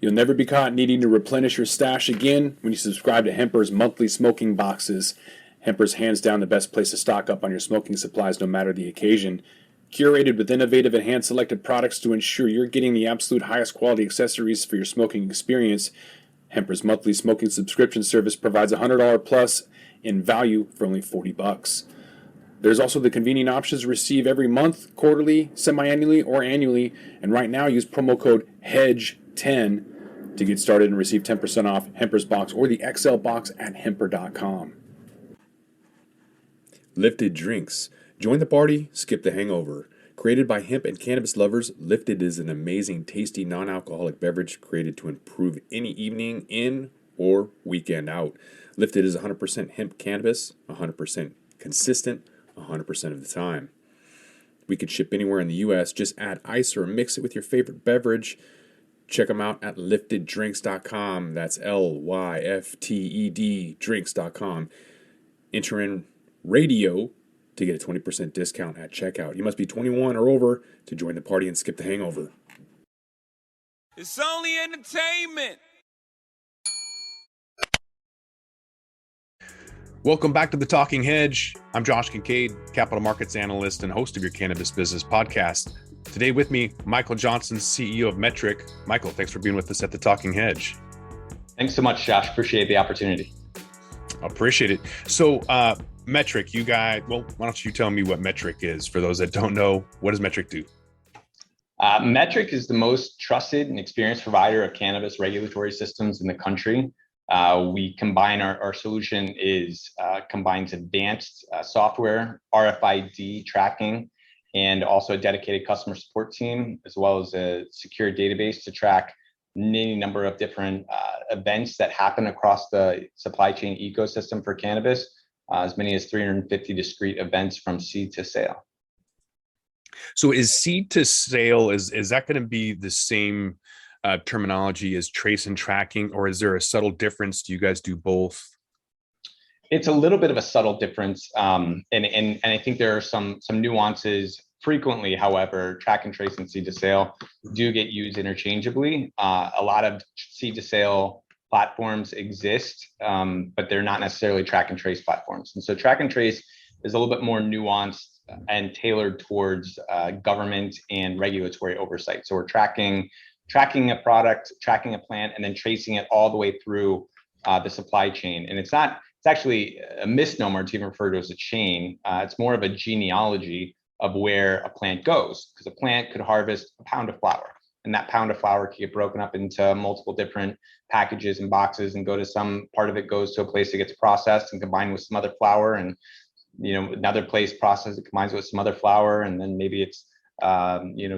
You'll never be caught needing to replenish your stash again when you subscribe to Hemper's monthly smoking boxes. Hemper's hands down the best place to stock up on your smoking supplies no matter the occasion. Curated with innovative and hand-selected products to ensure you're getting the absolute highest quality accessories for your smoking experience, Hemper's monthly smoking subscription service provides $100 plus in value for only $40. There's also the convenient options to receive every month, quarterly, semi-annually, or annually. And right now, use promo code HEDGE10 to get started and receive 10% off Hemper's box or the XL box at Hemper.com. Lifted Drinks. Join the party, skip the hangover. Created by hemp and cannabis lovers, Lifted is an amazing, tasty, non-alcoholic beverage created to improve any evening in or weekend out. Lifted is 100% hemp cannabis, 100% consistent, 100% of the time. We could ship anywhere in the U.S. Just add ice or mix it with your favorite beverage. Check them out at lifteddrinks.com. That's LYFTED drinks.com. Enter in radio to get a 20% discount at checkout. You must be 21 or over to join the party and skip the hangover. It's only entertainment. Welcome back to The Talking Hedge. I'm Josh Kincaid, capital markets analyst and host of your Cannabis Business Podcast. Today with me, Michael Johnson, CEO of Metrc. Michael, thanks for being with us at The Talking Hedge. Thanks so much, Josh. Appreciate the opportunity. Appreciate it. So, Metrc, you guys, well, why don't you tell me what Metrc is? For those that don't know, what does Metrc do? Metrc is the most trusted and experienced provider of cannabis regulatory systems in the country. We combine our solution combines advanced software, RFID tracking, and also a dedicated customer support team, as well as a secure database to track any number of different events that happen across the supply chain ecosystem for cannabis, as many as 350 discrete events from seed to sale. So is seed to sale, is that going to be the same terminology as trace and tracking, or is there a subtle difference? Do you guys do both? It's a little bit of a subtle difference, and I think there are some nuances. Frequently, however, track and trace and seed to sale do get used interchangeably. A lot of seed to sale platforms exist, but they're not necessarily track and trace platforms. And so track and trace is a little bit more nuanced and tailored towards government and regulatory oversight. So we're tracking a product, tracking a plant, and then tracing it all the way through the supply chain. And it's actually a misnomer to even refer to as a chain. It's more of a genealogy of where a plant goes, because a plant could harvest a pound of flower, and that pound of flower can get broken up into multiple different packages and boxes and go to some part of it goes to a place that gets processed and combined with some other flower, and another place processed it combines with some other flower, and then maybe it's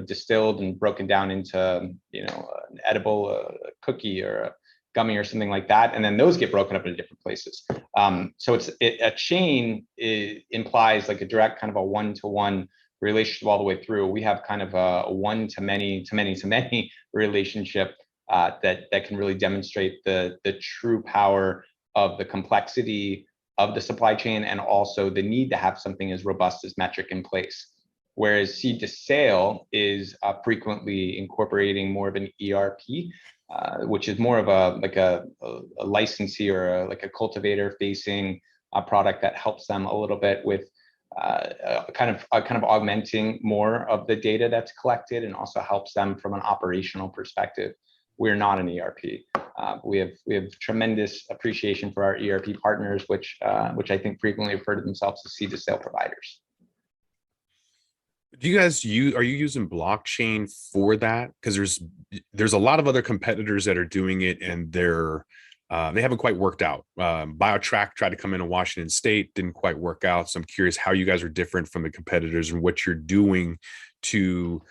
distilled and broken down into an edible cookie or a gummy or something like that, and then those get broken up into different places. So a chain implies like a direct kind of a one-to-one relationship all the way through. We have kind of a one-to-many relationship that can really demonstrate the true power of the complexity of the supply chain, and also the need to have something as robust as Metrc in place. Whereas seed to sale is frequently incorporating more of an ERP, which is more of a licensee or like a cultivator facing product that helps them a little bit with kind of augmenting more of the data that's collected, and also helps them from an operational perspective. We're not an ERP. We have tremendous appreciation for our ERP partners, which I think frequently refer to themselves as seed to sale providers. Do you guys are you using blockchain for that? Because there's a lot of other competitors that are doing it, and they haven't quite worked out. BioTrack tried to come in Washington State, didn't quite work out. So I'm curious how you guys are different from the competitors and what you're doing to.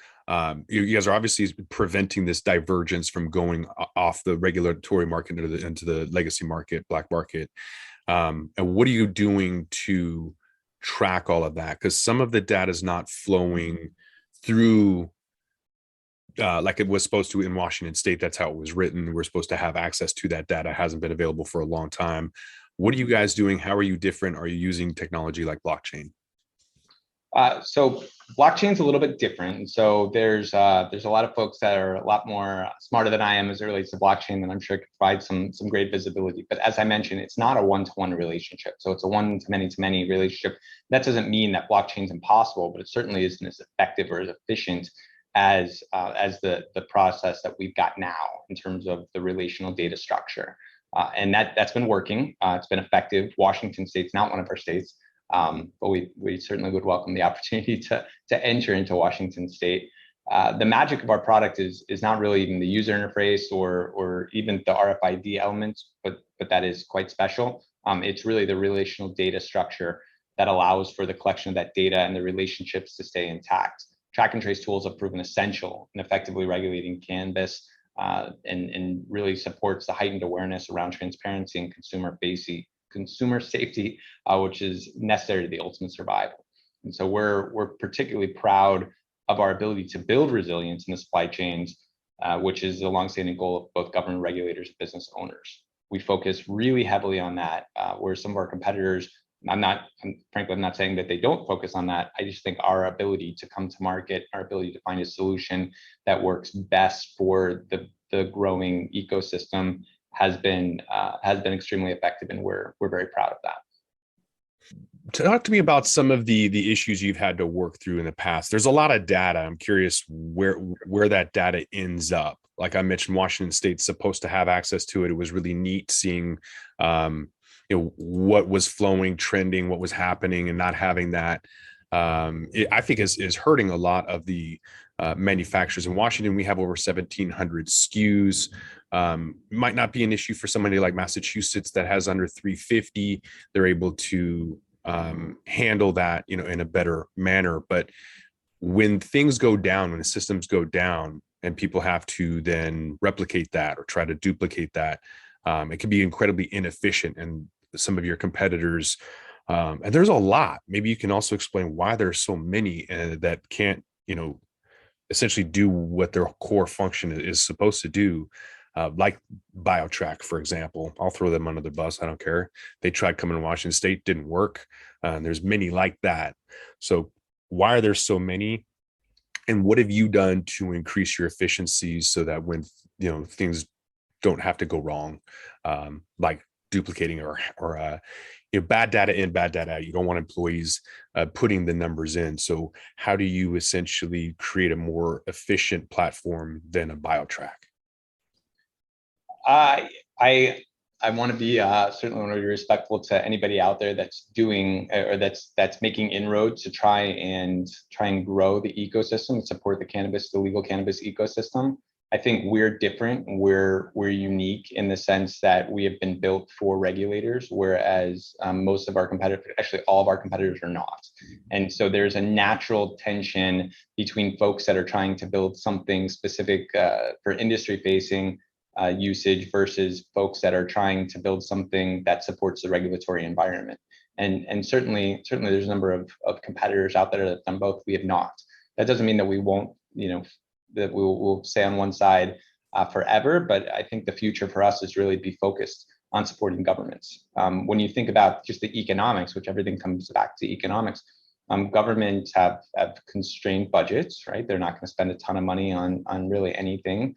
You guys are obviously preventing this divergence from going off the regulatory market into the legacy market, black market. And what are you doing to track all of that? Because some of the data is not flowing through like it was supposed to in Washington State. That's how it was written. We're supposed to have access to that data. It hasn't been available for a long time. What are you guys doing? How are you different? Are you using technology like blockchain? So blockchain's a little bit different. So there's a lot of folks that are a lot more smarter than I am as it relates to blockchain, and I'm sure it can provide some great visibility. But as I mentioned, it's not a one-to-one relationship. So it's a one-to-many relationship. That doesn't mean that blockchain's impossible, but it certainly isn't as effective or as efficient as the process that we've got now in terms of the relational data structure. And that's been working. It's been effective. Washington State's not one of our states. But we certainly would welcome the opportunity to enter into Washington State. The magic of our product is not really even the user interface or even the RFID elements, but that is quite special. It's really the relational data structure that allows for the collection of that data and the relationships to stay intact. Track and trace tools have proven essential in effectively regulating cannabis, and really supports the heightened awareness around transparency and consumer safety, which is necessary to the ultimate survival. And so we're particularly proud of our ability to build resilience in the supply chains, which is a longstanding goal of both government regulators and business owners. We focus really heavily on that, where some of our competitors, frankly, I'm not saying that they don't focus on that. I just think our ability to come to market, our ability to find a solution that works best for the growing ecosystem has been extremely effective, and we're very proud of that. Talk to me about some of the issues you've had to work through in the past. There's a lot of data. I'm curious where that data ends up. Like I mentioned, Washington State's supposed to have access to it. It was really neat seeing what was flowing, trending, what was happening, and not having that. I think is hurting a lot of the manufacturers in Washington. We have over 1,700 SKUs. Might not be an issue for somebody like Massachusetts that has under 350. They're able to handle that, in a better manner. But when things go down, when the systems go down, and people have to then replicate that or try to duplicate that, it can be incredibly inefficient. And some of your competitors, and there's a lot. Maybe you can also explain why there's so many that can't, essentially do what their core function is supposed to do. Like BioTrack, for example. I'll throw them under the bus. I don't care. They tried coming to Washington State, didn't work. There's many like that. So why are there so many? And what have you done to increase your efficiencies so that when things don't have to go wrong, like duplicating or bad data in, bad data out? You don't want employees putting the numbers in. So how do you essentially create a more efficient platform than a BioTrack? I want to be certainly want to be respectful to anybody out there that's doing or that's making inroads to try and grow the ecosystem, support the legal cannabis ecosystem. I think we're different. We're unique in the sense that we have been built for regulators, whereas most of our competitors, actually all of our competitors, are not. And so there's a natural tension between folks that are trying to build something specific for industry facing usage versus folks that are trying to build something that supports the regulatory environment. And certainly there's a number of competitors out there that have done both. We have not. That doesn't mean that we won't, that we'll stay on one side forever, but I think the future for us is really be focused on supporting governments. When you think about just the economics, which everything comes back to economics, governments have constrained budgets, right? They're not going to spend a ton of money on really anything.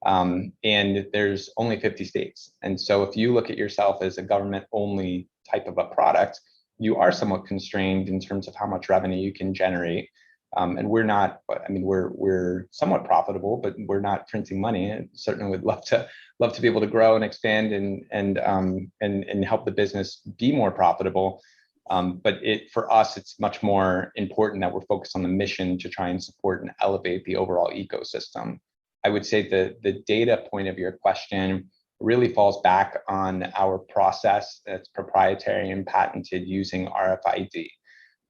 And there's only 50 states. And so if you look at yourself as a government only type of a product, you are somewhat constrained in terms of how much revenue you can generate. And we're not, we're somewhat profitable, but we're not printing money. And certainly would love to be able to grow and expand and help the business be more profitable. But for us, it's much more important that we're focused on the mission to try and support and elevate the overall ecosystem. I would say the data point of your question really falls back on our process that's proprietary and patented using RFID.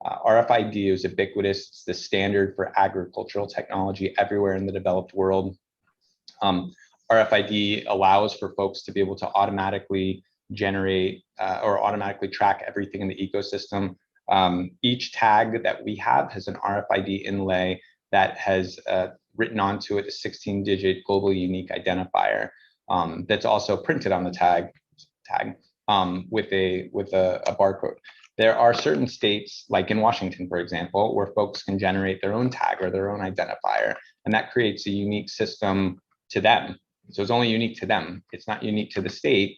RFID is ubiquitous. It's the standard for agricultural technology everywhere in the developed world. RFID allows for folks to be able to automatically generate or automatically track everything in the ecosystem. Each tag that we have has an RFID inlay that has written onto it a 16-digit global unique identifier that's also printed on the tag with a barcode. There are certain states, like in Washington, for example, where folks can generate their own tag or their own identifier, and that creates a unique system to them. So it's only unique to them. It's not unique to the state.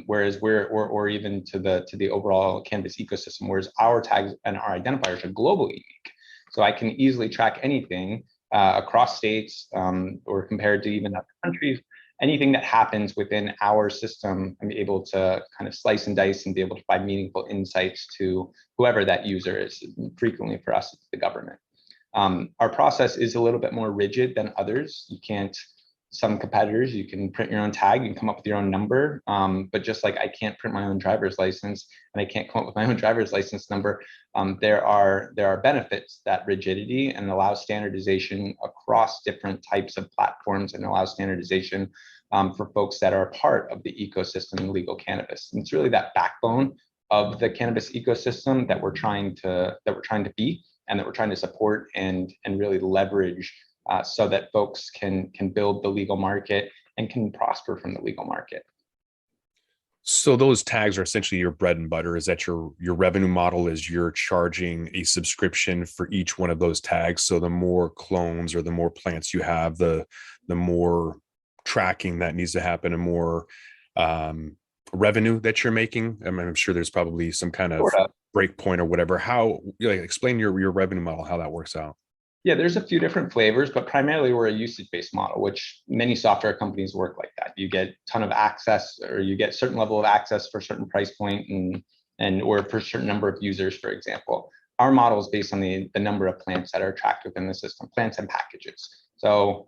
Whereas or even to the overall cannabis ecosystem, whereas our tags and our identifiers are globally unique. So I can easily track anything across states or compared to even other countries. Anything that happens within our system, I'm able to kind of slice and dice and be able to provide meaningful insights to whoever that user is. Frequently for us, it's the government. Our process is a little bit more rigid than others. You can't, some competitors, you can print your own tag and come up with your own number. But just like I can't print my own driver's license and I can't come up with my own driver's license number, there are benefits to that rigidity, and allows standardization across different types of platforms, and allows standardization for folks that are part of the ecosystem in legal cannabis. And it's really that backbone of the cannabis ecosystem that we're trying to be, and that we're trying to support and really leverage so that folks can build the legal market and can prosper from the legal market. So those tags are essentially your bread and butter. Is that your revenue model, is you're charging a subscription for each one of those tags? So the more clones or the more plants you have, the more tracking that needs to happen, and more revenue that you're making. I mean, I'm sure there's probably some kind of break point or whatever. How, explain your revenue model, how that works out. Yeah, there's a few different flavors, but primarily we're a usage-based model, which many software companies work like that. You get a ton of access, or you get a certain level of access for a certain price point, and or for a certain number of users, for example. Our model is based on the number of plants that are tracked within the system, plants and packages. So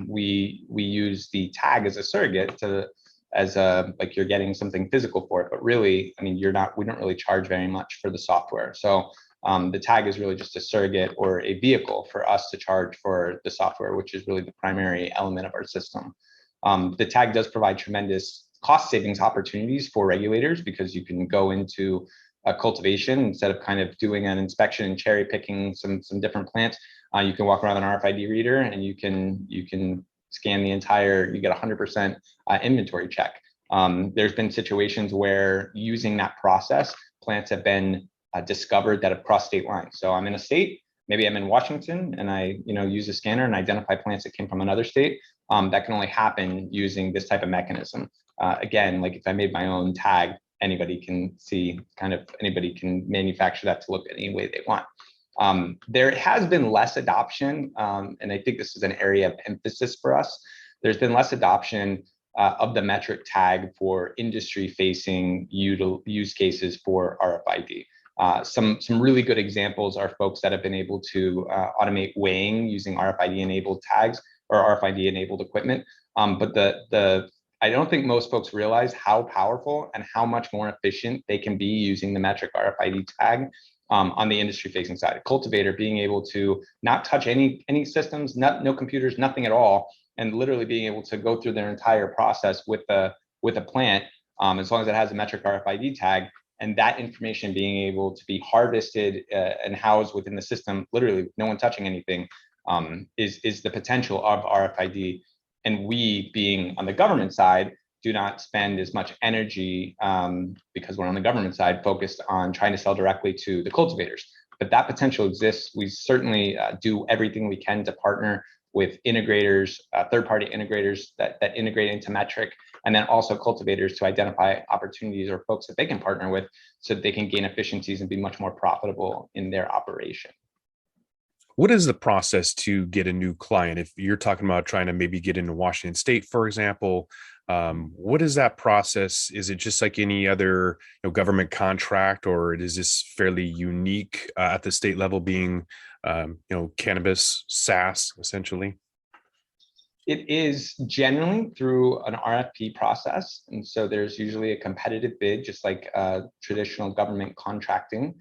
we use the tag as a surrogate like you're getting something physical for it, but really, I mean, we don't really charge very much for the software. So the tag is really just a surrogate or a vehicle for us to charge for the software, which is really the primary element of our system. The tag does provide tremendous cost savings opportunities for regulators, because you can go into a cultivation instead of kind of doing an inspection and cherry picking some different plants. You can walk around an RFID reader and you can scan the entire, you get 100% inventory check. There's been situations where using that process, plants have been discovered that have crossed state lines. So I'm in a state, maybe I'm in Washington, and I use a scanner and identify plants that came from another state. That can only happen using this type of mechanism. Again, like if I made my own tag, anybody can anybody can manufacture that to look any way they want. There has been less adoption, and I think this is an area of emphasis for us. There's been less adoption of the Metrc tag for industry-facing use cases for RFID. Some really good examples are folks that have been able to automate weighing using RFID-enabled tags or RFID-enabled equipment. But I don't think most folks realize how powerful and how much more efficient they can be using the Metrc RFID tag on the industry-facing side. A cultivator being able to not touch any systems, no computers, nothing at all, and literally being able to go through their entire process with a plant, as long as it has a Metrc RFID tag, and that information being able to be harvested and housed within the system, literally no one touching anything, is the potential of RFID. And we, being on the government side, do not spend as much energy, because we're on the government side, focused on trying to sell directly to the cultivators. But that potential exists. We certainly do everything we can to partner with integrators, third-party integrators that integrate into Metrc, and then also cultivators to identify opportunities or folks that they can partner with so that they can gain efficiencies and be much more profitable in their operation. What is the process to get a new client? If you're talking about trying to maybe get into Washington State, for example, what is that process? Is it just like any other government contract, or is this fairly unique at the state level, being cannabis SaaS essentially? It is generally through an RFP process. And so there's usually a competitive bid, just like traditional government contracting.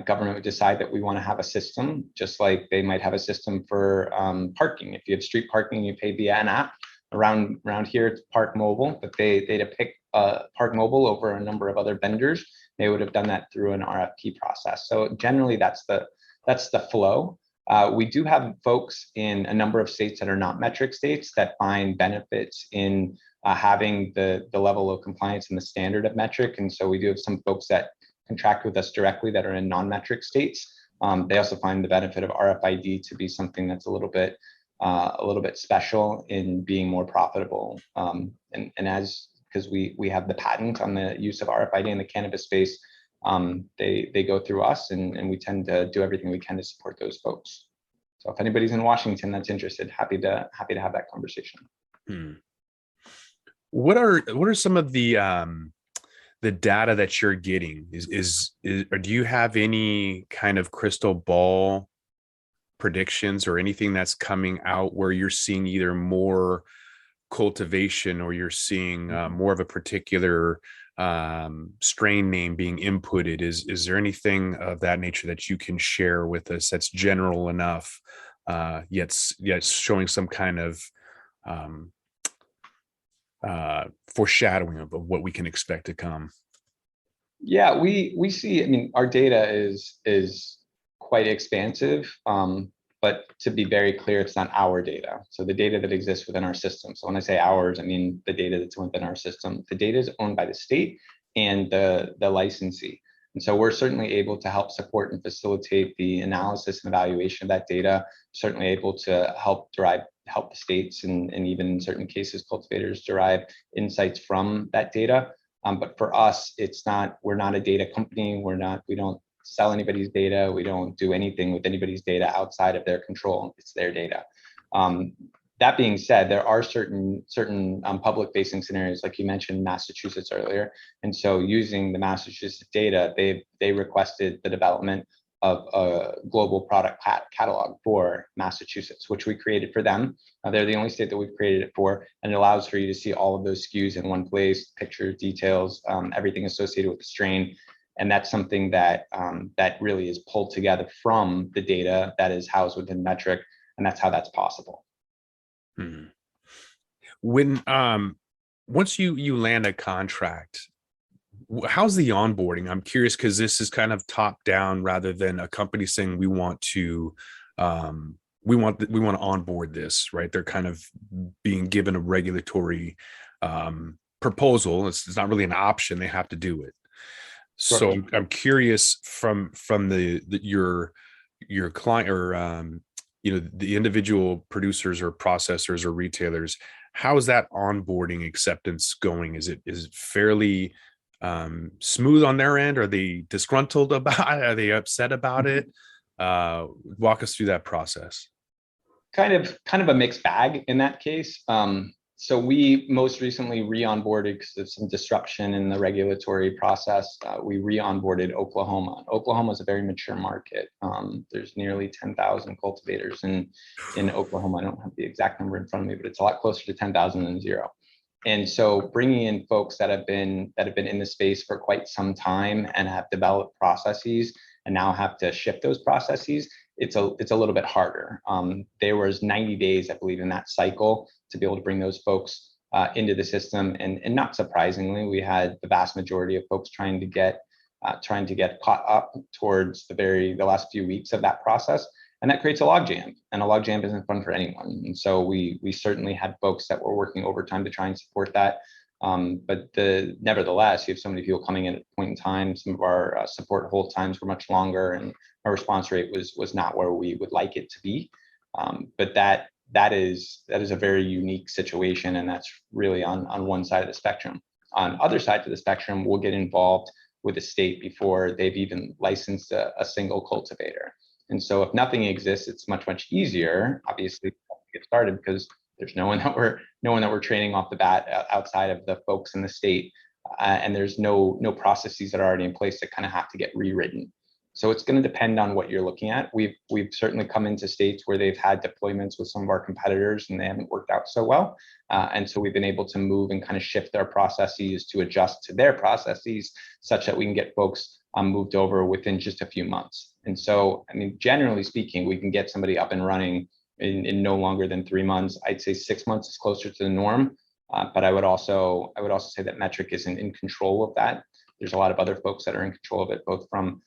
Government would decide that we want to have a system, just like they might have a system for parking. If you have street parking, you pay via an app. Around here, it's Park Mobile, but they'd have picked Park Mobile over a number of other vendors. They would have done that through an RFP process. So generally, that's the flow. We do have folks in a number of states that are not Metrc states that find benefits in having the level of compliance and the standard of Metrc. And so we do have some folks that contract with us directly that are in non-Metrc states. They also find the benefit of RFID to be something that's a little bit special in being more profitable. Because we have the patent on the use of RFID in the cannabis space, they go through us, and we tend to do everything we can to support those folks. So if anybody's in Washington that's interested, happy to have that conversation. What are some of the data that you're getting? Or do you have any kind of crystal ball predictions or anything that's coming out where you're seeing either more cultivation or you're seeing more of a particular strain name being inputted? Is there anything of that nature that you can share with us that's general enough, yet showing some kind of foreshadowing of what we can expect to come? Yeah, we see, I mean, our data is quite expansive, but to be very clear, it's not our data. So the data that exists within our system. So when I say ours, I mean the data that's within our system. The data is owned by the state and the licensee. And so we're certainly able to help support and facilitate the analysis and evaluation of that data, certainly able to help the states and even in certain cases, cultivators derive insights from that data. But for us, we're not a data company. We don't sell anybody's data. We don't do anything with anybody's data outside of their control. It's their data. That being said, there are certain public-facing scenarios, like you mentioned, Massachusetts earlier. And so using the Massachusetts data, they requested the development of a global product catalog for Massachusetts, which we created for them. They're the only state that we've created it for, and it allows for you to see all of those SKUs in one place, pictures, details, everything associated with the strain. And that's something that that really is pulled together from the data that is housed within Metrc, and that's how that's possible. When once you land a contract, how's the onboarding? I'm curious because this is kind of top down rather than a company saying we want to onboard this, right? They're kind of being given a regulatory proposal. It's not really an option; they have to do it. So I'm curious from your client or the individual producers or processors or retailers, how is that onboarding acceptance going? Is it fairly smooth on their end? Are they disgruntled about it? Are they upset about it? Walk us through that process. Kind of a mixed bag in that case. So we most recently re-onboarded because of some disruption in the regulatory process. We re-onboarded Oklahoma. Oklahoma is a very mature market. There's nearly 10,000 cultivators in Oklahoma. I don't have the exact number in front of me, but it's a lot closer to 10,000 than zero. And so bringing in folks that have been in the space for quite some time and have developed processes and now have to shift those processes, it's a little bit harder. There was 90 days, I believe, in that cycle to be able to bring those folks into the system. And not surprisingly, we had the vast majority of folks trying to get caught up towards the last few weeks of that process. And that creates a logjam, and a logjam isn't fun for anyone. And so we certainly had folks that were working overtime to try and support that. But nevertheless, you have so many people coming in at a point in time. Some of our support hold times were much longer, and our response rate was not where we would like it to be. But that is a very unique situation, and that's really on one side of the spectrum. On other sides of the spectrum, we'll get involved with the state before they've even licensed a single cultivator. And so if nothing exists, it's much easier, obviously, to get started because there's no one that we're training off the bat outside of the folks in the state, and there's no processes that are already in place that kind of have to get rewritten. So it's going to depend on what you're looking at. We've certainly come into states where they've had deployments with some of our competitors and they haven't worked out so well, and so we've been able to move and kind of shift our processes to adjust to their processes such that we can get folks moved over within just a few months. And so, I mean, generally speaking, we can get somebody up and running in no longer than 3 months. I'd say 6 months is closer to the norm, but I would also say that Metrc isn't in control of that. There's a lot of other folks that are in control of it, both from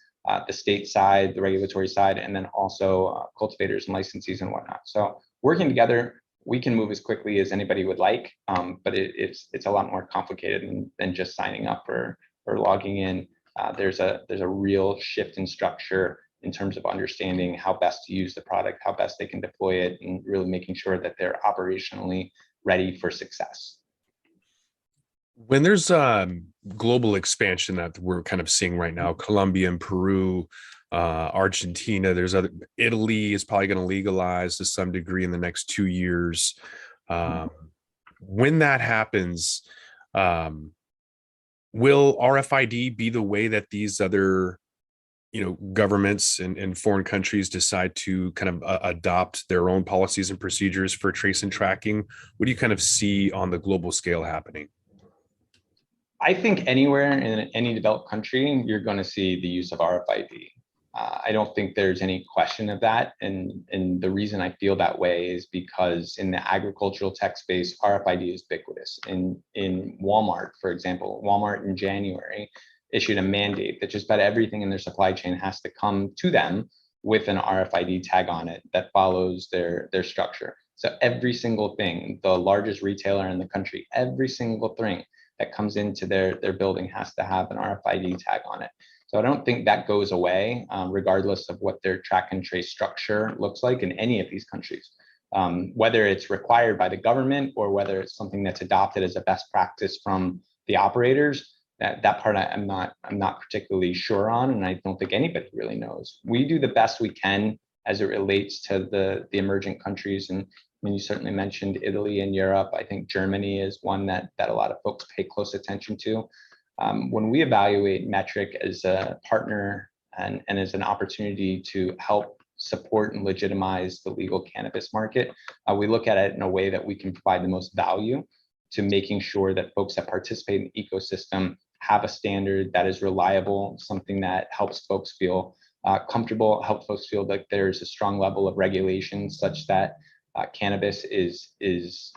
the state side, the regulatory side, and then also cultivators and licensees and whatnot. So working together, we can move as quickly as anybody would like, but it's a lot more complicated than just signing up or logging in. there's a real shift in structure in terms of understanding how best to use the product, how best they can deploy it, and really making sure that they're operationally ready for success. When there's global expansion that we're kind of seeing right now, Colombia and Peru, Argentina, there's other, Italy is probably going to legalize to some degree in the next 2 years. When that happens, will RFID be the way that these other, governments and foreign countries decide to kind of adopt their own policies and procedures for trace and tracking? What do you kind of see on the global scale happening? I think anywhere in any developed country, you're going to see the use of RFID. I don't think there's any question of that. And the reason I feel that way is because in the agricultural tech space, RFID is ubiquitous. In Walmart, for example, Walmart in January issued a mandate that just about everything in their supply chain has to come to them with an RFID tag on it that follows their structure. So every single thing, the largest retailer in the country, every single thing that comes into their building has to have an RFID tag on it. So I don't think that goes away, regardless of what their track and trace structure looks like in any of these countries. Whether it's required by the government or whether it's something that's adopted as a best practice from the operators, that part I'm not particularly sure on, and I don't think anybody really knows. We do the best we can as it relates to the emergent countries, and I mean, you certainly mentioned Italy and Europe. I think Germany is one that a lot of folks pay close attention to. When we evaluate Metrc as a partner and as an opportunity to help support and legitimize the legal cannabis market, we look at it in a way that we can provide the most value to making sure that folks that participate in the ecosystem have a standard that is reliable, something that helps folks feel comfortable, helps folks feel like there's a strong level of regulation such that cannabis is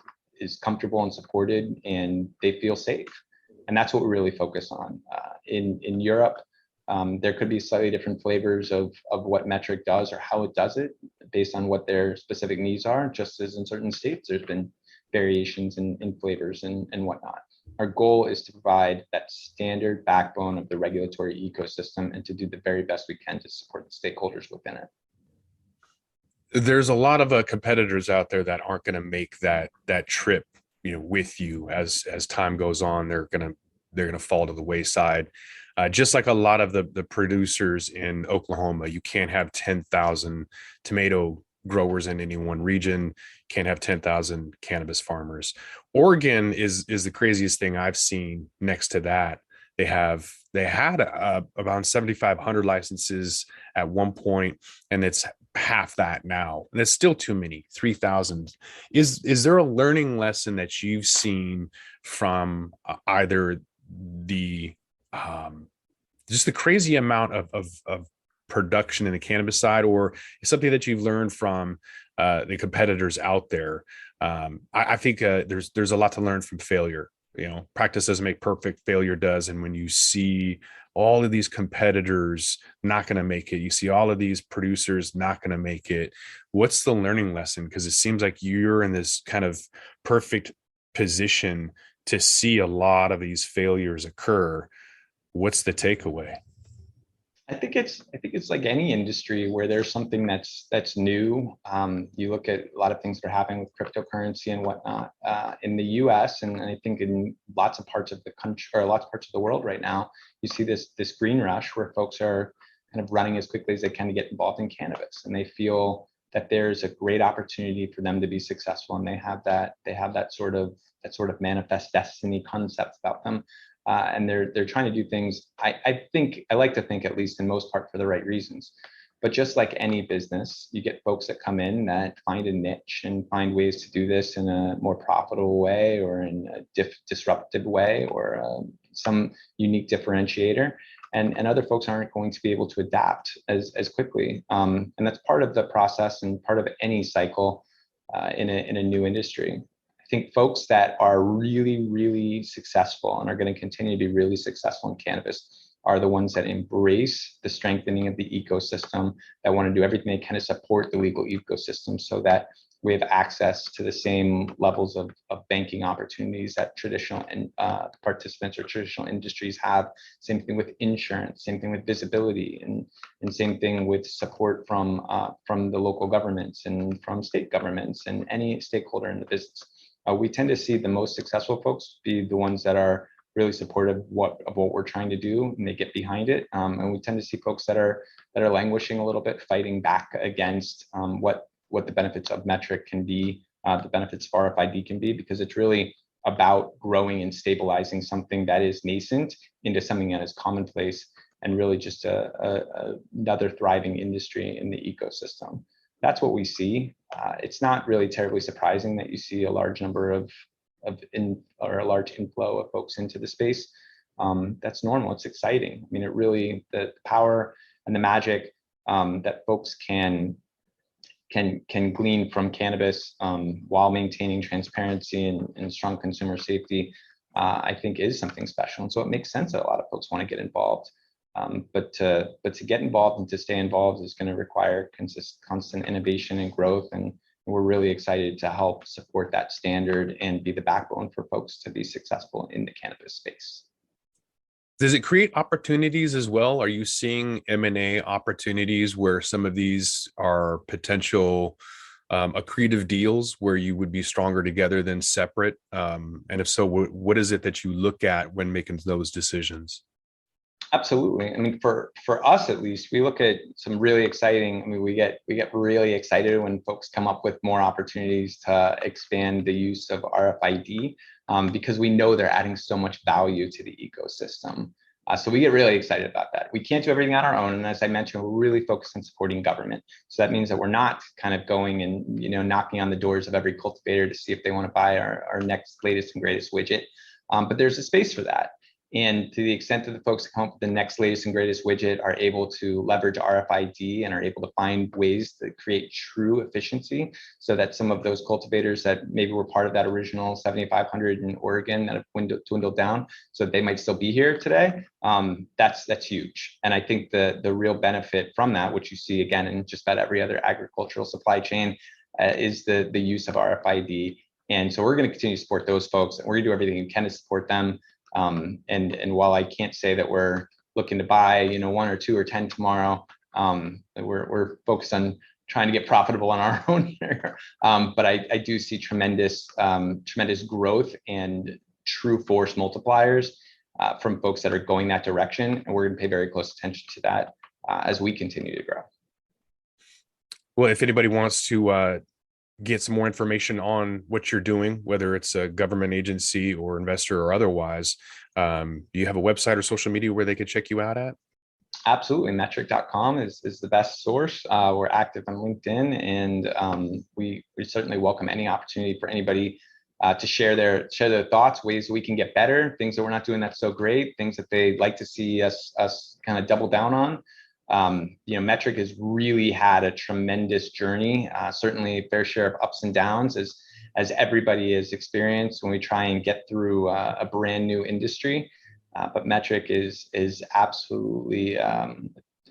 comfortable and supported and they feel safe. And that's what we really focus on. In Europe, there could be slightly different flavors of what Metrc does or how it does it based on what their specific needs are, just as in certain states, there's been variations in flavors and whatnot. Our goal is to provide that standard backbone of the regulatory ecosystem and to do the very best we can to support the stakeholders within it. There's a lot of competitors out there that aren't going to make that trip, with you as time goes on. They're gonna fall to the wayside. Just like a lot of the producers in Oklahoma, you can't have 10,000 tomato growers in any one region. Can't have 10,000 cannabis farmers. Oregon is the craziest thing I've seen. Next to that, they had around 7,500 licenses at one point, and it's half that now. And it's still too many, 3,000. Is there a learning lesson that you've seen from either the just the crazy amount of production in the cannabis side, or something that you've learned from the competitors out there? I think there's a lot to learn from failure. Practice doesn't make perfect, failure does. And when you see all of these competitors not going to make it, you see all of these producers not going to make it, what's the learning lesson? Because it seems like you're in this kind of perfect position to see a lot of these failures occur. What's the takeaway? I think it's like any industry where there's something that's new. You look at a lot of things that are happening with cryptocurrency and whatnot in the U.S. and I think in lots of parts of the country or lots of parts of the world right now. You see this green rush where folks are kind of running as quickly as they can to get involved in cannabis, and they feel that there's a great opportunity for them to be successful, and they have that sort of manifest destiny concept about them. And they're trying to do things, I like to think, at least in most part, for the right reasons. But just like any business, you get folks that come in that find a niche and find ways to do this in a more profitable way or in a disruptive way or some unique differentiator. And other folks aren't going to be able to adapt as quickly. And that's part of the process and part of any cycle in a new industry. I think folks that are really, really successful and are going to continue to be really successful in cannabis are the ones that embrace the strengthening of the ecosystem, that want to do everything they can to support the legal ecosystem so that we have access to the same levels of banking opportunities that traditional participants or traditional industries have. Same thing with insurance, same thing with visibility, and same thing with support from the local governments and from state governments and any stakeholder in the business. We tend to see the most successful folks be the ones that are really supportive of what we're trying to do, and they get behind it. And we tend to see folks that are languishing a little bit, fighting back against what the benefits of Metrc can be, the benefits of RFID can be, because it's really about growing and stabilizing something that is nascent into something that is commonplace and really just another thriving industry in the ecosystem. That's what we see. It's not really terribly surprising that you see a large number or a large inflow of folks into the space. That's normal. It's exciting. I mean, it really, the power and the magic that folks can glean from cannabis while maintaining transparency and strong consumer safety, I think is something special. And so it makes sense that a lot of folks want to get involved. But to get involved and to stay involved is going to require constant innovation and growth. And we're really excited to help support that standard and be the backbone for folks to be successful in the cannabis space. Does it create opportunities as well? Are you seeing M&A opportunities where some of these are potential accretive deals where you would be stronger together than separate? And if so, what is it that you look at when making those decisions? Absolutely. I mean, for us at least, we look at some really exciting. I mean, we get really excited when folks come up with more opportunities to expand the use of RFID because we know they're adding so much value to the ecosystem. So we get really excited about that. We can't do everything on our own, and as I mentioned, we're really focused on supporting government. So that means that we're not kind of going and knocking on the doors of every cultivator to see if they want to buy our next latest and greatest widget. But there's a space for that. And to the extent that the folks that come up with the next latest and greatest widget are able to leverage RFID and are able to find ways to create true efficiency so that some of those cultivators that maybe were part of that original 7,500 in Oregon that have dwindled down, so they might still be here today, that's huge. And I think the real benefit from that, which you see again in just about every other agricultural supply chain, is the use of RFID. And so we're going to continue to support those folks, and we're going to do everything we can to support them. And while I can't say that we're looking to buy, 1 or 2 or 10 tomorrow, we're focused on trying to get profitable on our own here. But I do see tremendous growth and true force multipliers from folks that are going that direction, and we're going to pay very close attention to that as we continue to grow. Well, if anybody wants to get some more information on what you're doing, whether it's a government agency or investor or otherwise, do you have a website or social media where they could check you out at? Absolutely. Metrc.com is the best source. We're active on LinkedIn, and we certainly welcome any opportunity for anybody to share their thoughts, ways we can get better, things that we're not doing that's so great, things that they'd like to see us kind of double down on. Metrc has really had a tremendous journey, certainly a fair share of ups and downs as everybody has experienced when we try and get through a brand new industry. But Metrc is absolutely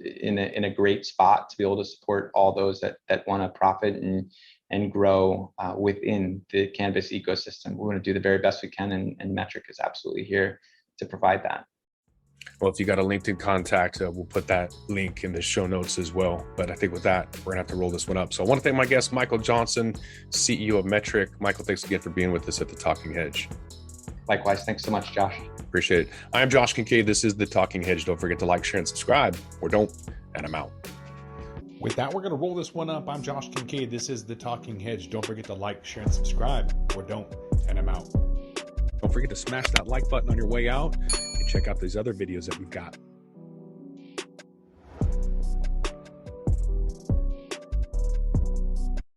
in a great spot to be able to support all those that want to profit and grow within the cannabis ecosystem. We want to do the very best we can, and Metrc is absolutely here to provide that. Well, if you got a LinkedIn contact, we'll put that link in the show notes as well. But I think with that, we're gonna have to roll this one up. So I want to thank my guest, Michael Johnson, CEO of Metrc. Michael, thanks again for being with us at The Talking Hedge. Likewise. Thanks so much, Josh. Appreciate it. I am Josh Kincaid. This is The Talking Hedge. Don't forget to like, share, and subscribe, or don't, and I'm out. With that, we're going to roll this one up. I'm Josh Kincaid. This is The Talking Hedge. Don't forget to like, share, and subscribe, or don't, and I'm out. Don't forget to smash that like button on your way out and check out these other videos that we've got.